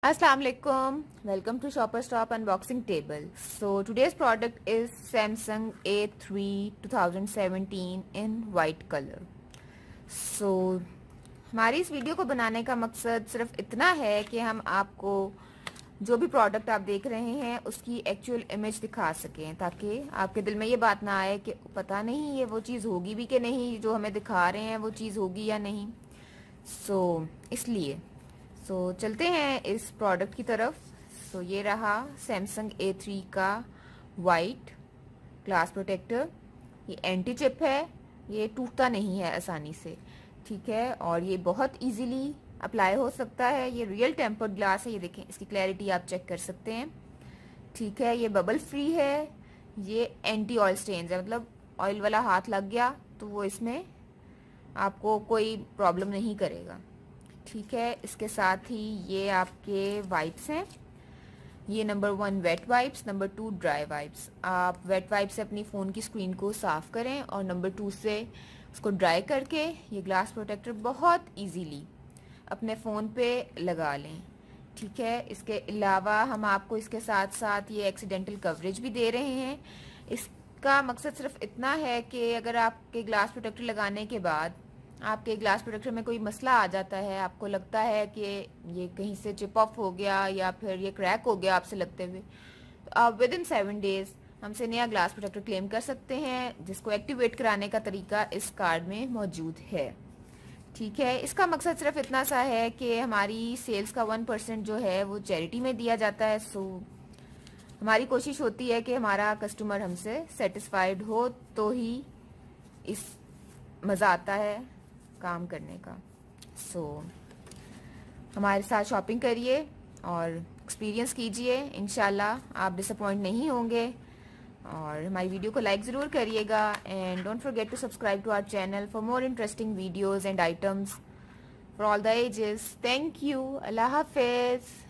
Assalamu alaikum. Welcome to Shopper Stop Unboxing Table. So today's product is Samsung A3 2017 in white color. So हमारी इस video को बनाने का मकसद सिर्फ इतना है कि हम आपको जो भी प्रोडक्ट आप देख रहे हैं उसकी एक्चुअल इमेज दिखा सकें, ताकि आपके दिल में ये बात ना आए कि पता नहीं ये वो चीज़ होगी भी कि नहीं, जो हमें दिखा रहे हैं वो चीज़ होगी या नहीं। इसलिए चलते हैं इस प्रोडक्ट की तरफ। ये रहा सैमसंग A3 का वाइट ग्लास प्रोटेक्टर। ये एंटी चिप है, ये टूटता नहीं है आसानी से, ठीक है, और ये बहुत इजीली अप्लाई हो सकता है। ये रियल टेम्पर्ड ग्लास है, ये देखें, इसकी क्लैरिटी आप चेक कर सकते हैं, ठीक है। ये बबल फ्री है, ये एंटी ऑयल स्टेन्स है, मतलब ऑयल वाला हाथ लग गया तो वो इसमें आपको कोई प्रॉब्लम नहीं करेगा, ठीक है। इसके साथ ही ये आपके वाइप्स हैं, ये number 1 wet wipes, number 2 dry wipes. आप वेट वाइप से अपनी फ़ोन की स्क्रीन को साफ़ करें और नंबर 2 से उसको ड्राई करके ये ग्लास प्रोटेक्टर बहुत इजीली अपने फ़ोन पे लगा लें, ठीक है। इसके अलावा हम आपको इसके साथ साथ ये एक्सीडेंटल कवरेज भी दे रहे हैं। इसका मकसद सिर्फ इतना है कि अगर आपके ग्लास प्रोटेक्टर लगाने के बाद आपके ग्लास प्रोटेक्टर में कोई मसला आ जाता है, आपको लगता है कि ये कहीं से चिप ऑफ हो गया या फिर ये क्रैक हो गया आपसे लगते हुए, तो आप विद इन 7 डेज हमसे नया ग्लास प्रोटेक्टर क्लेम कर सकते हैं, जिसको एक्टिवेट कराने का तरीका इस कार्ड में मौजूद है, ठीक है। इसका मकसद सिर्फ इतना सा है कि हमारी सेल्स का 1% जो है वो चैरिटी में दिया जाता है। हमारी कोशिश होती है कि हमारा कस्टमर हमसे सेटिस्फाइड हो, तो ही इस मज़ा आता है काम करने का। हमारे साथ शॉपिंग करिए और एक्सपीरियंस कीजिए, इंशाल्लाह आप डिसअपॉइंट नहीं होंगे। और हमारी वीडियो को लाइक ज़रूर करिएगा and don't forget to subscribe to our channel for more interesting videos and items for all the ages. Thank you, अल्लाह हाफिज़।